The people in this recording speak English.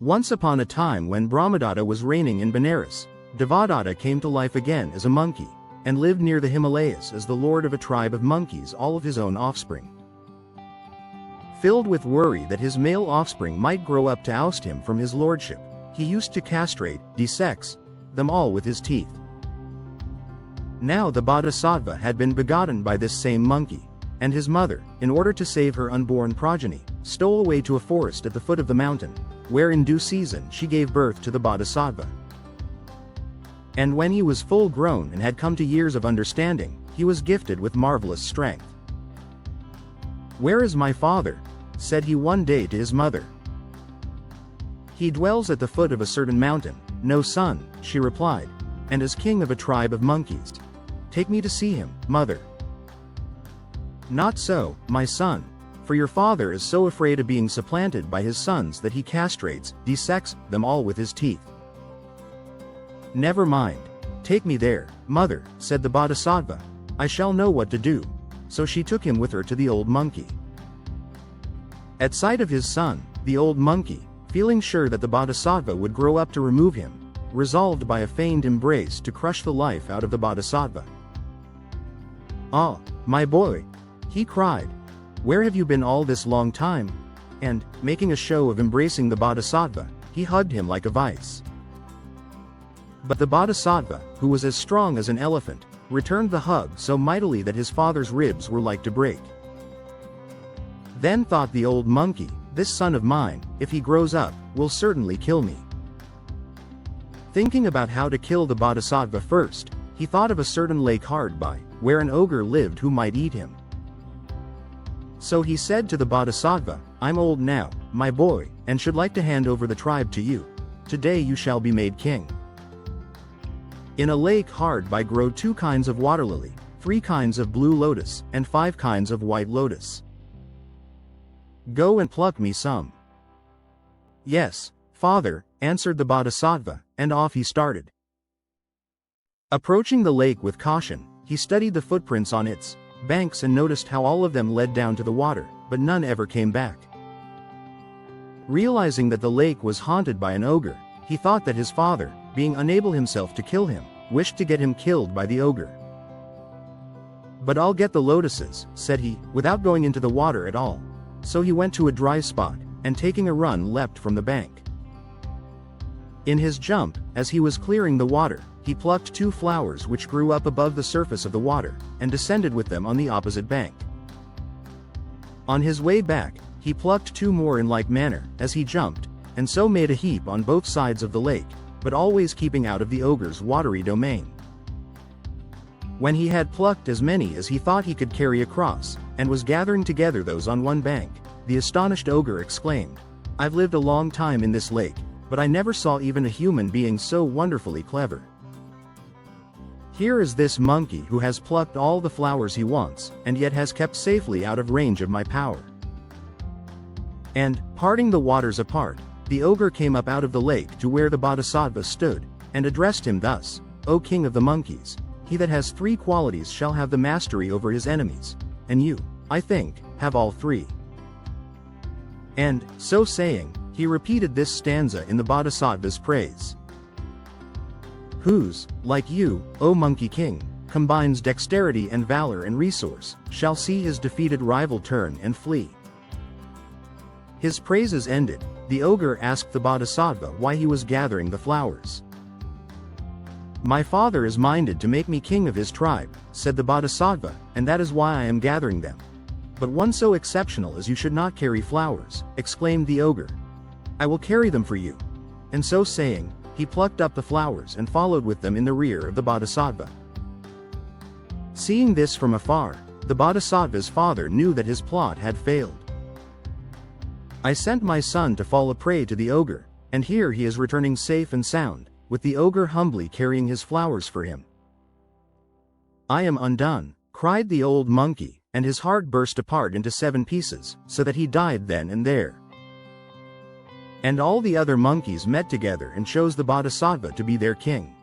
Once upon a time when Brahmadatta was reigning in Benares, Devadatta came to life again as a monkey, and lived near the Himalayas as the lord of a tribe of monkeys, all of his own offspring. Filled with worry that his male offspring might grow up to oust him from his lordship, he used to castrate, desex, them all with his teeth. Now the bodhisattva had been begotten by this same monkey, and his mother, in order to save her unborn progeny, stole away to a forest at the foot of the mountain, where in due season she gave birth to the bodhisattva. And when he was full grown and had come to years of understanding, he was gifted with marvelous strength. "Where is my father?" said he one day to his mother. "He dwells at the foot of a certain mountain." "No, son," she replied, "and is king of a tribe of monkeys. Take me to see him, mother." "Not so, my son, for your father is so afraid of being supplanted by his sons that he castrates, desects them all with his teeth." "Never mind. Take me there, mother," said the bodhisattva. "I shall know what to do." So she took him with her to the old monkey. At sight of his son, the old monkey, feeling sure that the bodhisattva would grow up to remove him, resolved by a feigned embrace to crush the life out of the bodhisattva. "Ah, my boy," he cried, "where have you been all this long time?" And, making a show of embracing the bodhisattva, he hugged him like a vice. But the bodhisattva, who was as strong as an elephant, returned the hug so mightily that his father's ribs were like to break. Then thought the old monkey, "This son of mine, if he grows up, will certainly kill me." Thinking about how to kill the bodhisattva first, he thought of a certain lake hard by, where an ogre lived who might eat him. So he said to the bodhisattva, "I'm old now, my boy, and should like to hand over the tribe to you. Today you shall be made king. In a lake hard by grow 2 kinds of water lily, 3 kinds of blue lotus, and 5 kinds of white lotus. Go and pluck me some." "Yes, father," answered the bodhisattva, and off he started. Approaching the lake with caution, he studied the footprints on its banks and noticed how all of them led down to the water, but none ever came back. Realizing that the lake was haunted by an ogre, he thought that his father, being unable himself to kill him, wished to get him killed by the ogre. "But I'll get the lotuses," said he, without going into the water at all. So he went to a dry spot, and taking a run leapt from the bank. In his jump, as he was clearing the water, he plucked 2 flowers which grew up above the surface of the water, and descended with them on the opposite bank. On his way back, he plucked 2 more in like manner, as he jumped, and so made a heap on both sides of the lake, but always keeping out of the ogre's watery domain. When he had plucked as many as he thought he could carry across, and was gathering together those on one bank, the astonished ogre exclaimed, "I've lived a long time in this lake, but I never saw even a human being so wonderfully clever. Here is this monkey who has plucked all the flowers he wants, and yet has kept safely out of range of my power." And, parting the waters apart, the ogre came up out of the lake to where the bodhisattva stood, and addressed him thus, "O king of the monkeys, he that has 3 qualities shall have the mastery over his enemies, and you, I think, have all 3. And, so saying, he repeated this stanza in the bodhisattva's praise. "Whose, like you, O monkey king, combines dexterity and valor and resource, shall see his defeated rival turn and flee." His praises ended, the ogre asked the bodhisattva why he was gathering the flowers. "My father is minded to make me king of his tribe," said the bodhisattva, "and that is why I am gathering them." "But one so exceptional as you should not carry flowers," exclaimed the ogre. "I will carry them for you." And so saying, he plucked up the flowers and followed with them in the rear of the bodhisattva. Seeing this from afar, the bodhisattva's father knew that his plot had failed. "I sent my son to fall a prey to the ogre, and here he is returning safe and sound, with the ogre humbly carrying his flowers for him. I am undone," cried the old monkey, and his heart burst apart into 7 pieces, so that he died then and there. And all the other monkeys met together and chose the bodhisattva to be their king.